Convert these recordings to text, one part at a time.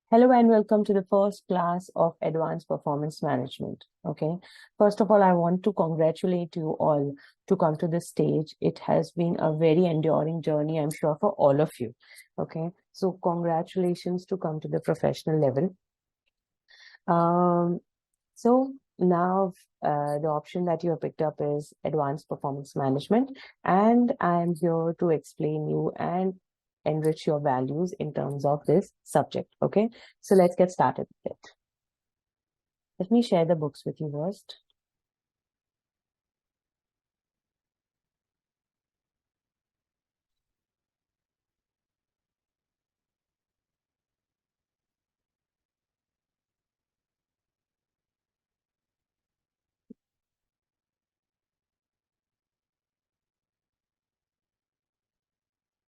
Hello and welcome to the first class of Advanced Performance Management. Okay. First of all, I want to congratulate you all to come to this stage. It has been a very enduring journey, I'm sure, for all of you. Okay. So congratulations to come to the professional level. So now the option that you have picked up is Advanced Performance Management, and I am here to explain you and enrich your values in terms of this subject. Okay, so let's get started with it. Let me share the books with you first.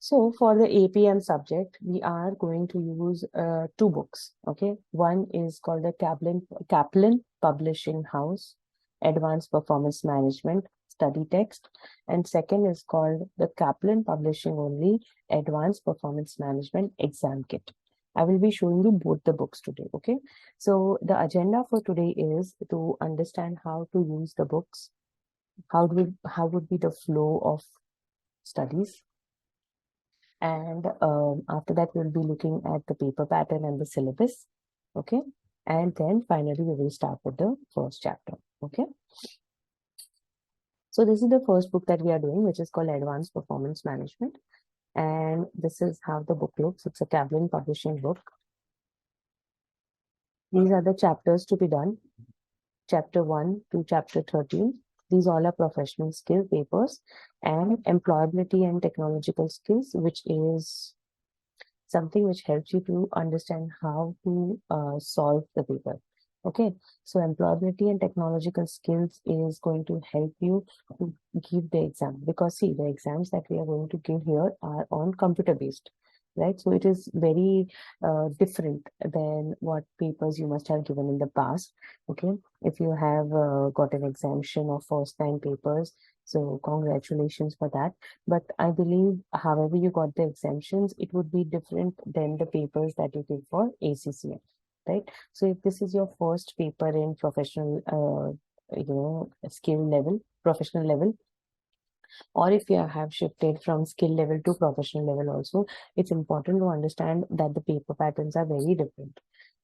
So for the APM subject, we are going to use two books. Okay, one is called the Kaplan Publishing House Advanced Performance Management Study Text, and second is called the Kaplan Publishing Only Advanced Performance Management Exam Kit. I will be showing you both the books today. Okay, so the agenda for today is to understand how to use the books, how would be the flow of studies. And after that, we'll be looking at the paper pattern and the syllabus. Okay. And then finally, we will start with the first chapter. Okay. So this is the first book that we are doing, which is called Advanced Performance Management. And this is how the book looks. It's a Kaplan publishing book. These are the chapters to be done. Chapter 1 to chapter 13. These all are professional skill papers, and employability and technological skills, which is something which helps you to understand how to solve the paper. Okay, so employability and technological skills is going to help you to give the exam, because see, the exams that we are going to give here are on computer based, right? So it is very different than what papers you must have given in the past. Okay, if you have got an exemption of first time papers, so congratulations for that. But I believe however you got the exemptions, it would be different than the papers that you take for ACCA, right? So if this is your first paper in professional, skill level, professional level, or if you have shifted from skill level to professional level also, it's important to understand that the paper patterns are very different,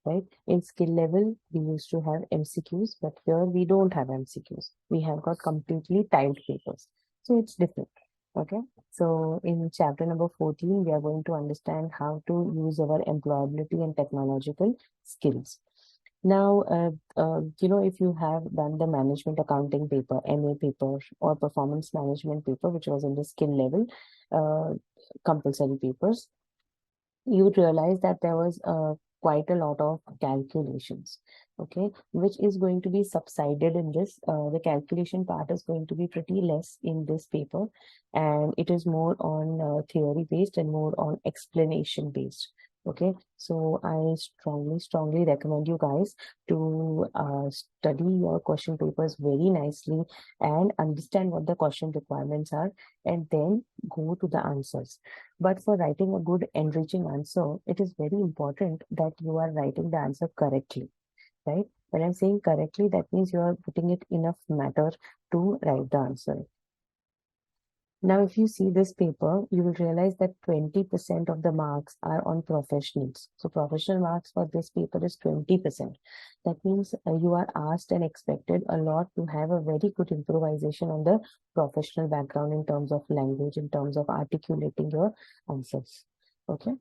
right? In skill level, we used to have MCQs, but here we don't have MCQs. We have got completely timed papers. So it's different. Okay. So in chapter number 14, we are going to understand how to use our employability and technological skills. Now, if you have done the management accounting paper, MA paper, or performance management paper, which was in the skill level, compulsory papers, you would realize that there was quite a lot of calculations, okay, which is going to be subsided in this. The calculation part is going to be pretty less in this paper, and it is more on theory based and more on explanation based. Okay, so I strongly recommend you guys to study your question papers very nicely and understand what the question requirements are, and then go to the answers. But for writing a good enriching answer, it is very important that you are writing the answer correctly, right? When I'm saying correctly, that means you are putting it enough matter to write the answer. Now, if you see this paper, you will realize that 20% of the marks are on professionals. So professional marks for this paper is 20%. That means you are asked and expected a lot to have a very good improvisation on the professional background in terms of language, in terms of articulating your answers. Okay.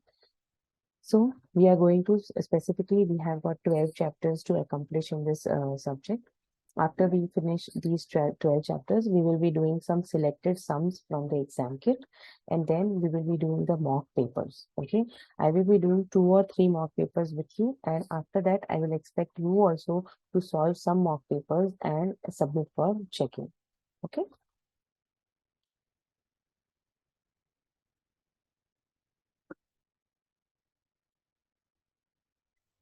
So we are going to specifically, we have got 12 chapters to accomplish in this subject. After we finish these 12 chapters, we will be doing some selected sums from the exam kit, and then we will be doing the mock papers. Okay, I will be doing 2 or 3 mock papers with you, and after that, I will expect you also to solve some mock papers and submit for checking. Okay.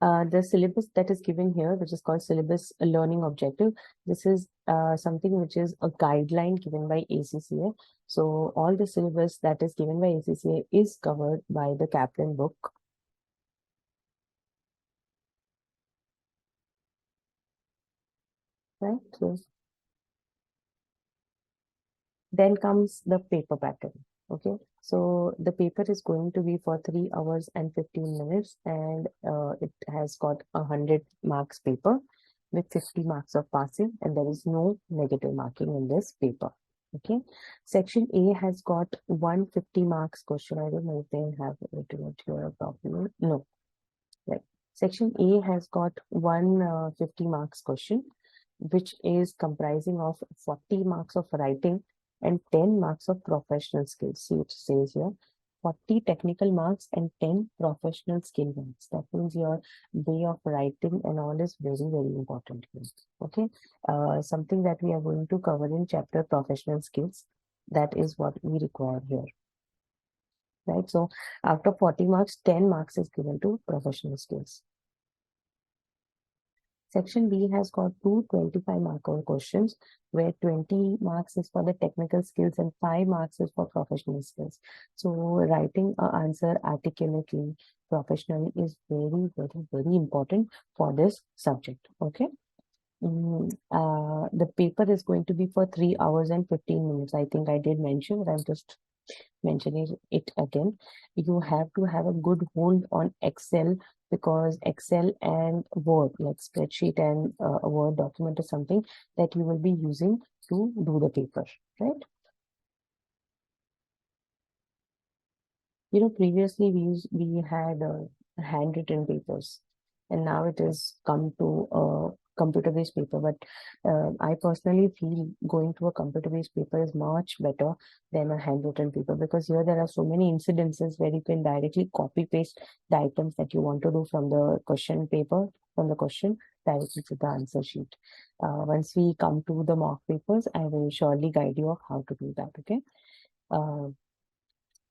The syllabus that is given here, which is called syllabus learning objective, this is something which is a guideline given by ACCA. So all the syllabus that is given by ACCA is covered by the Kaplan book. right? So then comes the paper pattern. Okay, so the paper is going to be for 3 hours and 15 minutes, and it has got 100 marks paper with 50 marks of passing, and there is no negative marking in this paper. Okay, section A has got 150 marks question. I don't know if they have written it here properly. No, right. Section A has got 150 marks question, which is comprising of 40 marks of writing and 10 marks of professional skills. See, it says here 40 technical marks and 10 professional skill marks. That means your way of writing and all is very, very important here. Okay, something that we are going to cover in chapter professional skills. That is what we require here. Right, so after 40 marks, 10 marks is given to professional skills. Section B has got two 25-mark questions, where 20 marks is for the technical skills and 5 marks is for professional skills. So writing an answer articulately, professionally is very, very, very important for this subject. Okay. The paper is going to be for 3 hours and 15 minutes. I think I did mention, but I'm just mentioning it again. You have to have a good hold on Excel, because Excel and Word, like spreadsheet and a Word document, is something that you will be using to do the paper, right? You know, previously we had handwritten papers, and now it has come to computer-based paper. But I personally feel going to a computer-based paper is much better than a handwritten paper, because here there are so many incidences where you can directly copy paste the items that you want to do from the question paper, from the question directly to the answer sheet. Once we come to the mock papers, I will surely guide you of how to do that. Okay.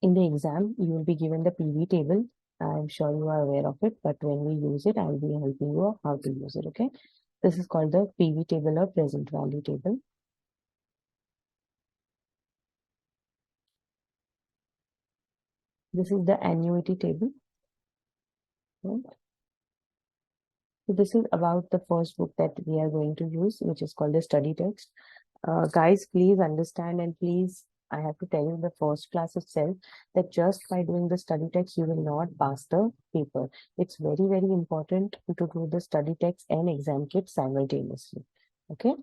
In the exam, you will be given the PV table. I'm sure you are aware of it, but when we use it, I'll be helping you how to use it. Okay. This is called the PV table or present value table. This is the annuity table. Right? So this is about the first book that we are going to use, which is called the study text. Guys, please understand, and please, I have to tell you in the first class itself that just by doing the study text, you will not pass the paper. It's very, very important to do the study text and exam kit simultaneously. Okay.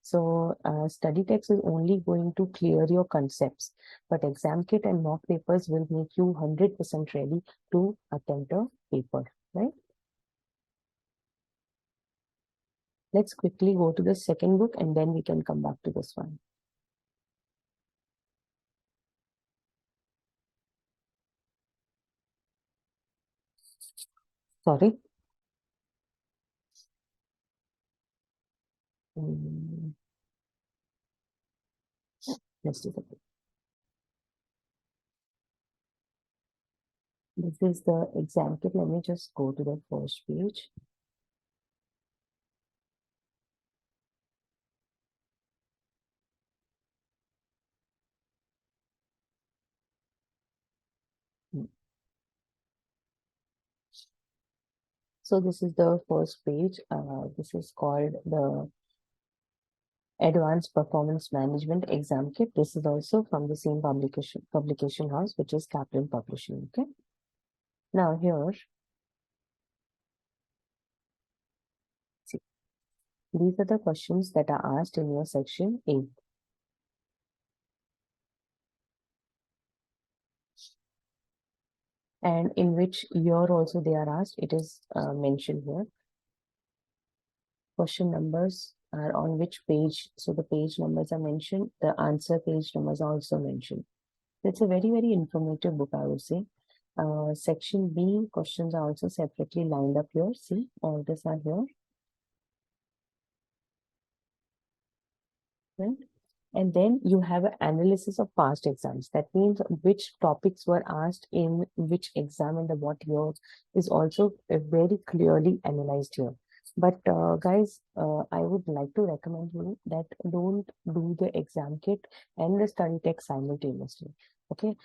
So study text is only going to clear your concepts, but exam kit and mock papers will make you 100% ready to attempt a paper, right? Let's quickly go to the second book and then we can come back to this one. Sorry. Let's do that. This is the exam kit. Let me just go to the first page. So this is the first page. This is called the Advanced Performance Management Exam Kit. This is also from the same publication house, which is Kaplan Publishing. Okay. Now here, see, these are the questions that are asked in your section 8. And in which year also they are asked, it is mentioned here. Question numbers are on which page. So the page numbers are mentioned. The answer page numbers are also mentioned. It's a very, very informative book, I would say. Section B questions are also separately lined up here. See, all this are here. Right? And then you have an analysis of past exams. That means which topics were asked in which exam and the what year is also very clearly analyzed here. But guys, I would like to recommend you that don't do the exam kit and the study text simultaneously. Okay,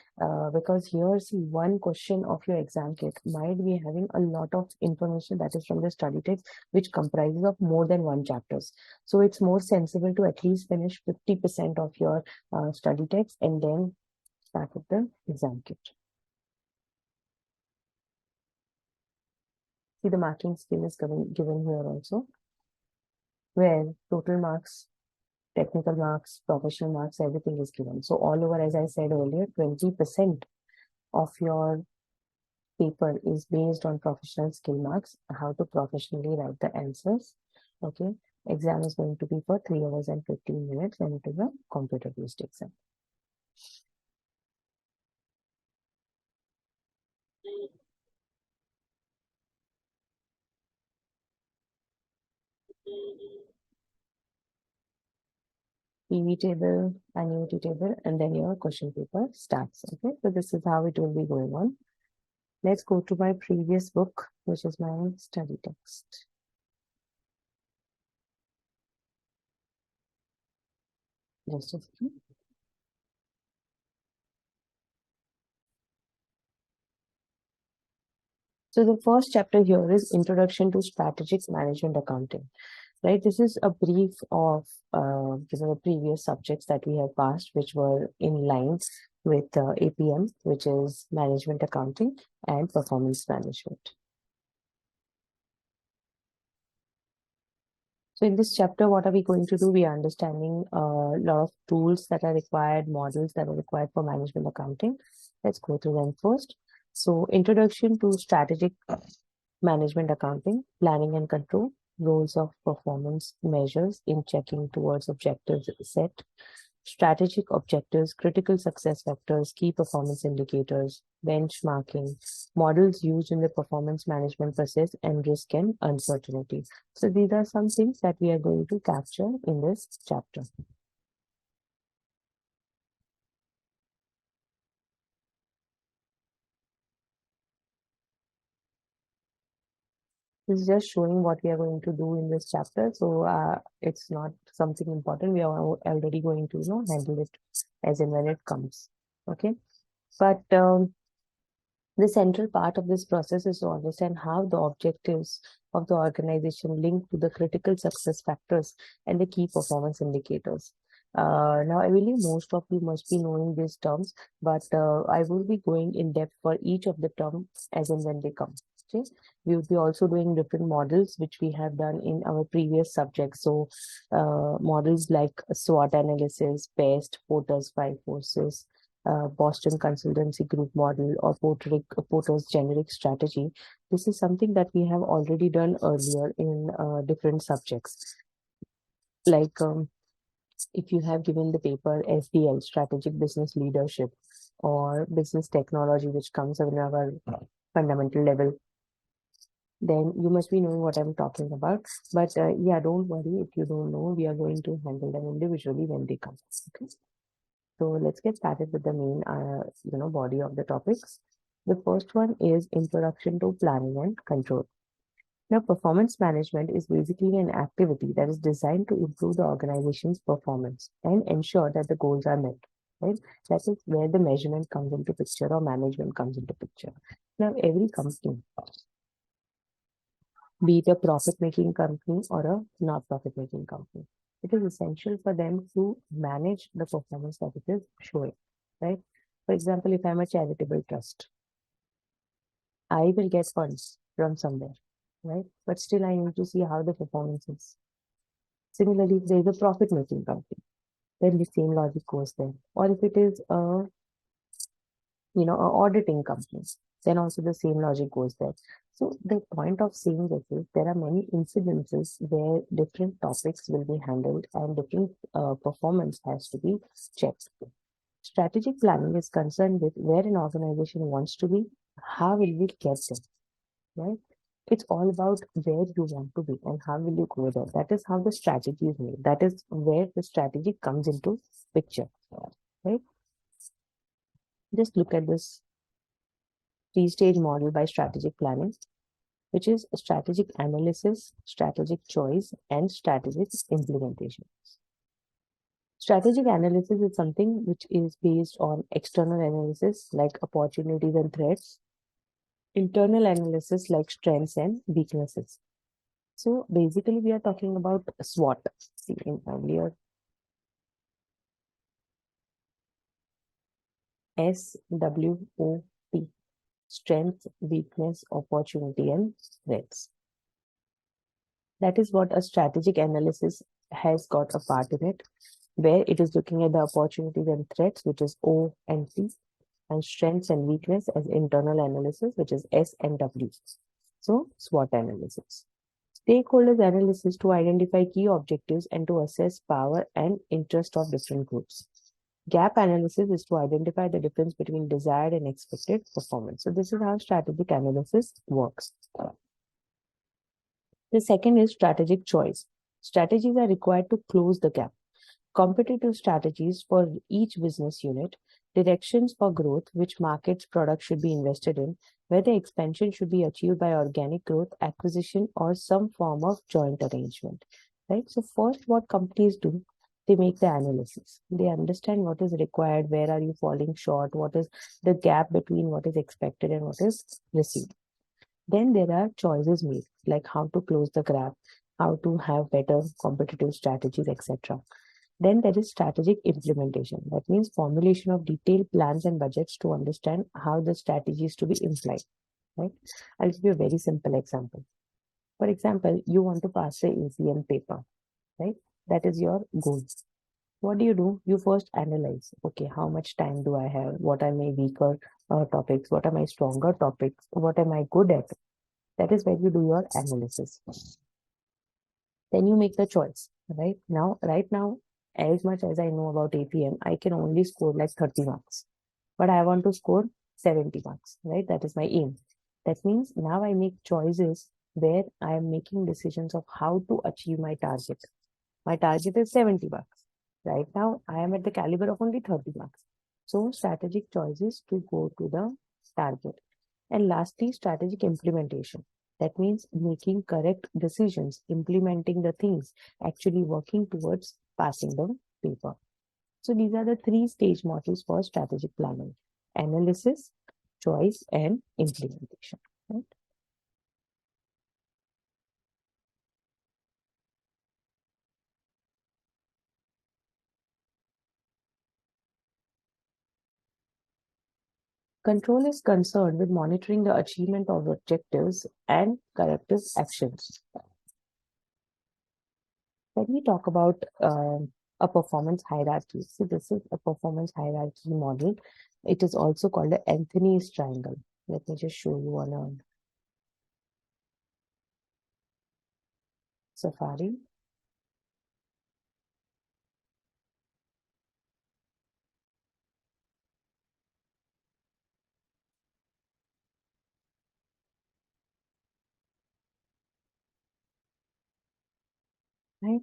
because here, see, one question of your exam kit might be having a lot of information that is from the study text, which comprises of more than one chapters. So it's more sensible to at least finish 50% of your study text and then start with the exam kit. See, the marking scheme is given here also, where total marks, technical marks, professional marks, everything is given. So all over, as I said earlier, 20% of your paper is based on professional skill marks, how to professionally write the answers. Okay. Exam is going to be for 3 hours and 15 minutes, and it is a computer-based exam. PV table, annuity table, and then your question paper starts. Okay, so this is how it will be going on. Let's go to my previous book, which is my study text. Just a second. So the first chapter here is Introduction to Strategic Management Accounting. Right, this is a brief of the previous subjects that we have passed, which were in line with APM, which is Management Accounting and Performance Management. So in this chapter, what are we going to do? We are understanding a lot of tools that are required, models that are required for management accounting. Let's go through them first. So Introduction to Strategic Management Accounting, Planning and Control, roles of performance measures in checking towards objectives set, strategic objectives, critical success factors, key performance indicators, benchmarking, models used in the performance management process, and risk and uncertainty. So these are some things that we are going to capture in this chapter. This is just showing what we are going to do in this chapter. So it's not something important. We are already going to handle it as and when it comes. Okay. But the central part of this process is to understand how the objectives of the organization link to the critical success factors and the key performance indicators. Now, I believe most of you must be knowing these terms, but I will be going in depth for each of the terms as and when they come. Okay, we will be also doing different models which we have done in our previous subjects. So, models like SWOT analysis, BEST, Porter's 5 forces, Boston Consultancy Group model, or Porter's generic strategy. This is something that we have already done earlier in different subjects. Like if you have given the paper SDL, Strategic Business Leadership, or Business Technology, which comes in our fundamental level, then you must be knowing what I'm talking about. But yeah, don't worry if you don't know. We are going to handle them individually when they come. Okay. So let's get started with the main, body of the topics. The first one is Introduction to Planning and Control. Now, performance management is basically an activity that is designed to improve the organization's performance and ensure that the goals are met. Right? That is where the measurement comes into picture or management comes into picture. Now, every company, be it a profit-making company or a not profit-making company, it is essential for them to manage the performance that it is showing, right? For example, if I'm a charitable trust, I will get funds from somewhere, right? But still I need to see how the performance is. Similarly, if there is a profit-making company, then the same logic goes there. Or if it is a auditing company, then also the same logic goes there. So the point of saying this is there are many incidences where different topics will be handled and different performance has to be checked. Strategic planning is concerned with where an organization wants to be, how will we get there, right? It's all about where you want to be and how will you go there. That is how the strategy is made. That is where the strategy comes into picture, right? Just look at this three-stage model by strategic planning. which is strategic analysis, strategic choice, and strategic implementation. Strategic analysis is something which is based on external analysis like opportunities and threats, internal analysis like strengths and weaknesses. So basically we are talking about SWOT. See in earlier SWOT, strength, weakness, opportunity, and threats. That is what a strategic analysis has got a part in it, where it is looking at the opportunities and threats, which is O and T, and strengths and weakness as internal analysis, which is S and W. So SWOT analysis. Stakeholders analysis to identify key objectives and to assess power and interest of different groups. Gap analysis is to identify the difference between desired and expected performance. So this is how strategic analysis works. The second is strategic choice. Strategies are required to close the gap. Competitive strategies for each business unit, directions for growth, which markets products should be invested in, whether expansion should be achieved by organic growth, acquisition, or some form of joint arrangement. Right? So first, what companies do, they make the analysis. They understand what is required, where are you falling short, what is the gap between what is expected and what is received. Then there are choices made, like how to close the gap, how to have better competitive strategies, etc. Then there is strategic implementation. That means formulation of detailed plans and budgets to understand how the strategy is to be implied. Right? I'll give you a very simple example. For example, you want to pass the ACM paper, right? That is your goal. What do? You first analyze, okay, how much time do I have? What are my weaker topics? What are my stronger topics? What am I good at? That is where you do your analysis. Then you make the choice, right? Right now, as much as I know about APM, I can only score like 30 marks, but I want to score 70 marks, right? That is my aim. That means now I make choices where I am making decisions of how to achieve my target. My target is 70 marks. Right now, I am at the caliber of only 30 marks. So strategic choices to go to the target. And lastly, strategic implementation. That means making correct decisions, implementing the things, actually working towards passing the paper. So these are the 3-stage models for strategic planning: analysis, choice, and implementation. Right? Control is concerned with monitoring the achievement of objectives and corrective actions. When we talk about a performance hierarchy, so this is a performance hierarchy model. It is also called the Anthony's triangle. Let me just show you on a Safari. Right?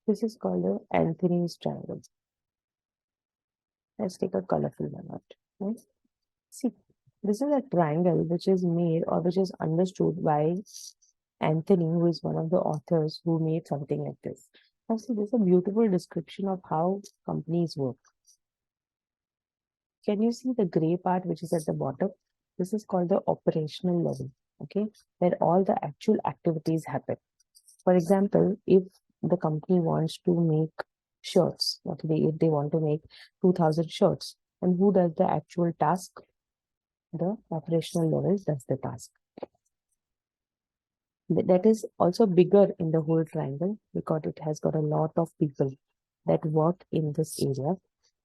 This is called the Anthony's triangle. Let's take a colorful one out. Right? See, this is a triangle which is made or which is understood by Anthony, who is one of the authors who made something like this. Now, see, this is a beautiful description of how companies work. Can you see the gray part which is at the bottom? This is called the operational level, okay, where all the actual activities happen. For example, if the company wants to make shirts, okay, if they want to make 2,000 shirts, and who does the actual task? The operational level does the task. That is also bigger in the whole triangle because it has got a lot of people that work in this area.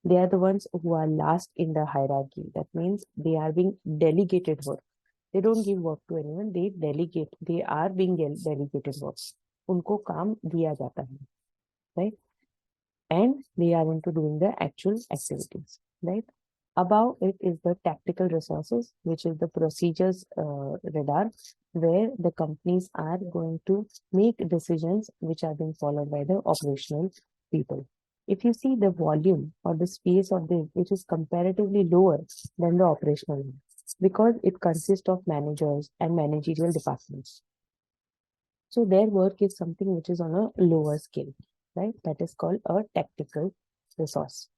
They are the ones who are last in the hierarchy. That means they are being delegated work. They don't give work to anyone. They delegate. They are being delegated work. उनको काम दिया जाता है, right? And they are into doing the actual activities, right? Above it is the tactical resources, which is the procedures radar, where the companies are going to make decisions which are being followed by the operational people. If you see the volume or the space of this, which is comparatively lower than the operational one. because it consists of managers and managerial departments. So their work is something which is on a lower scale, right? That is called a tactical resource.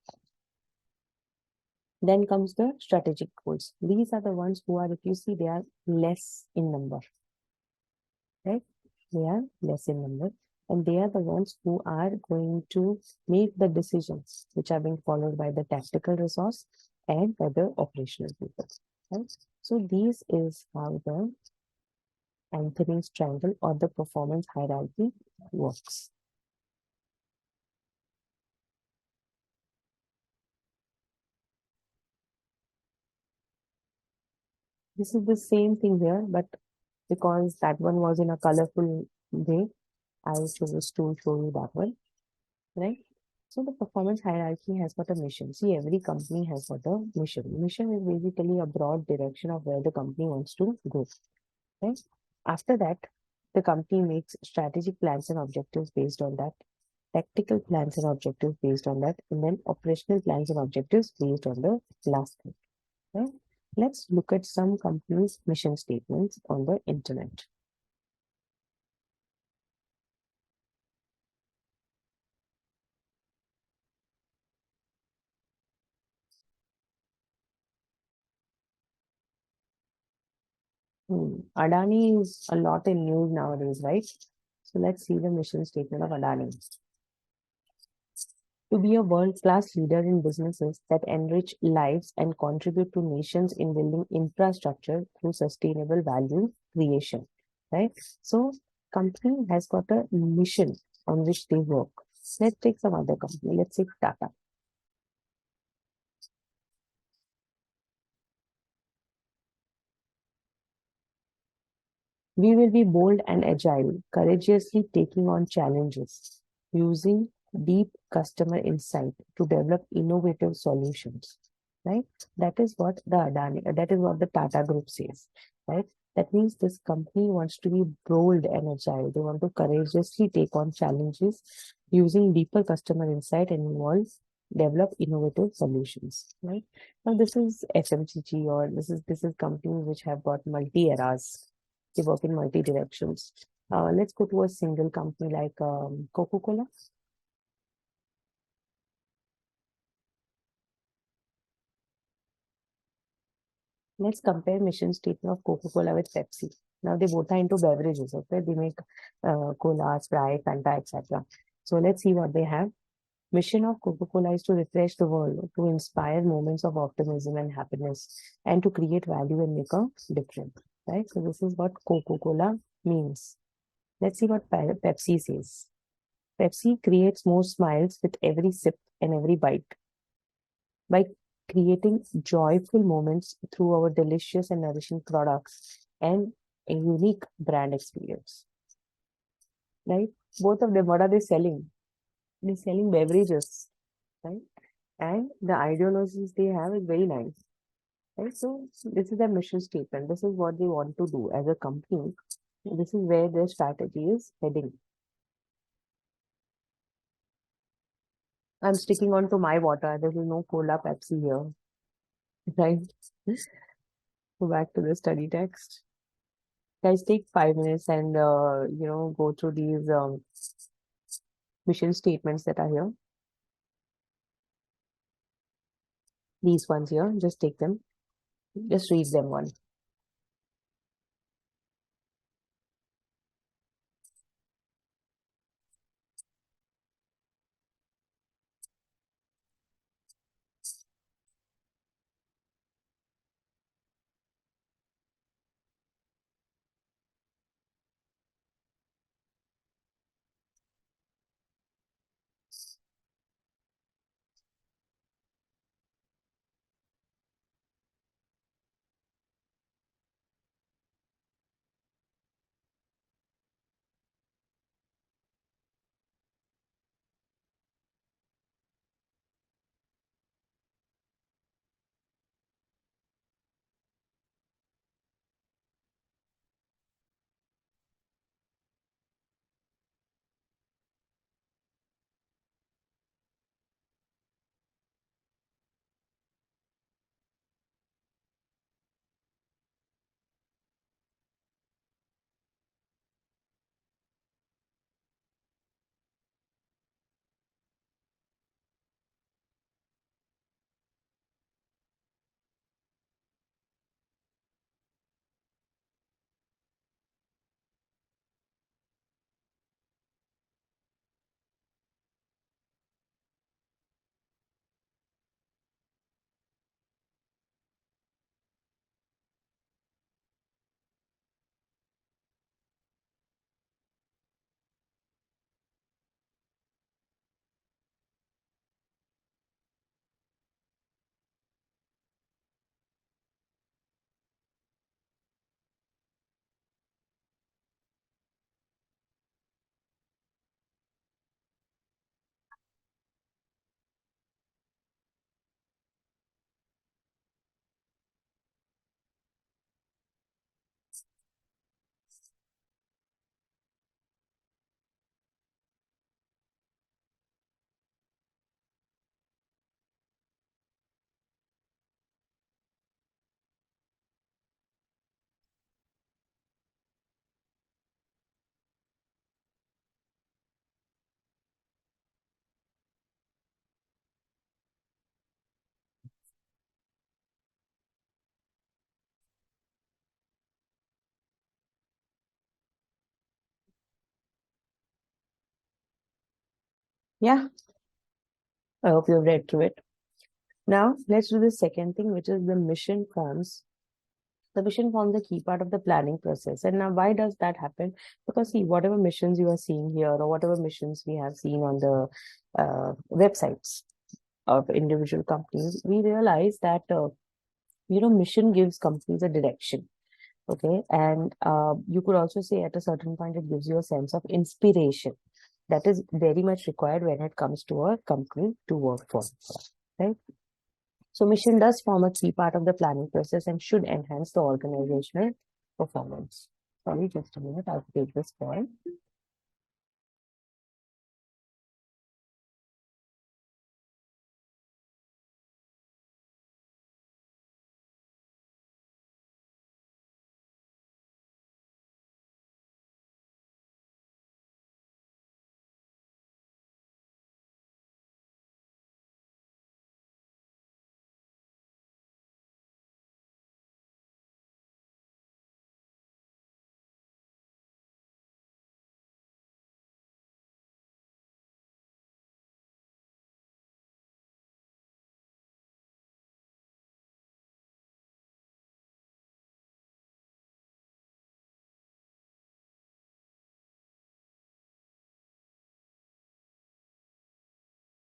Then comes the strategic goals. These are the ones who are, if you see, they are less in number, right? They are less in number, and they are the ones who are going to make the decisions which are being followed by the tactical resource and by the operational people, right? So this is how the Anthony's triangle or the performance hierarchy works. This is the same thing here, but because that one was in a colorful way, I chose to show you that one, right? So the performance hierarchy has got a mission. See, every company has got a mission. Mission is basically a broad direction of where the company wants to go, right? After that, the company makes strategic plans and objectives based on that, tactical plans and objectives based on that, and then operational plans and objectives based on the last thing, right? Let's look at some companies' mission statements on the internet. Adani is a lot in news nowadays, right? So let's see the mission statement of Adani. To be a world-class leader in businesses that enrich lives and contribute to nations in building infrastructure through sustainable value creation, right? So company has got a mission on which they work. Let's take some other company. Let's take Tata. We will be bold and agile, courageously taking on challenges, using deep customer insight to develop innovative solutions. Right? That is what the Adani, that is what the Tata Group says. Right? That means this company wants to be bold and agile. They want to courageously take on challenges, using deeper customer insight and develop innovative solutions. Right? Now this is FMCG, or this is companies which have got multi eras. They work in multi directions. Let's go to a single company like Coca-Cola. Let's compare mission statement of Coca-Cola with Pepsi. Now they both are into beverages, okay? They make cola, Sprite, Fanta, etc. So let's see what they have. Mission of Coca-Cola is to refresh the world, to inspire moments of optimism and happiness, and to create value and make a difference. Right? So this is what Coca-Cola means. Let's see what Pepsi says. Pepsi creates more smiles with every sip and every bite by creating joyful moments through our delicious and nourishing products and a unique brand experience. Right? Both of them, what are they selling? They're selling beverages, right? And the ideologies they have is very nice. Right? So this is their mission statement. This is what they want to do as a company. This is where their strategy is heading. I'm sticking on to my water. There is no cola, Pepsi here. Right? Go back to the study text. Guys, take 5 minutes and go through these mission statements that are here. These ones here, just take them. Just read them one. Yeah, I hope you've read through it. Now, let's do the second thing, which is the mission forms. The mission forms a key part of the planning process. And now, why does that happen? Because, see, whatever missions you are seeing here, or whatever missions we have seen on the websites of individual companies, we realize that, mission gives companies a direction. Okay. And you could also say at a certain point, it gives you a sense of inspiration that is very much required when it comes to a company to work for. Right. So mission does form a key part of the planning process and should enhance the organizational performance. Sorry, just a minute. I'll take this point.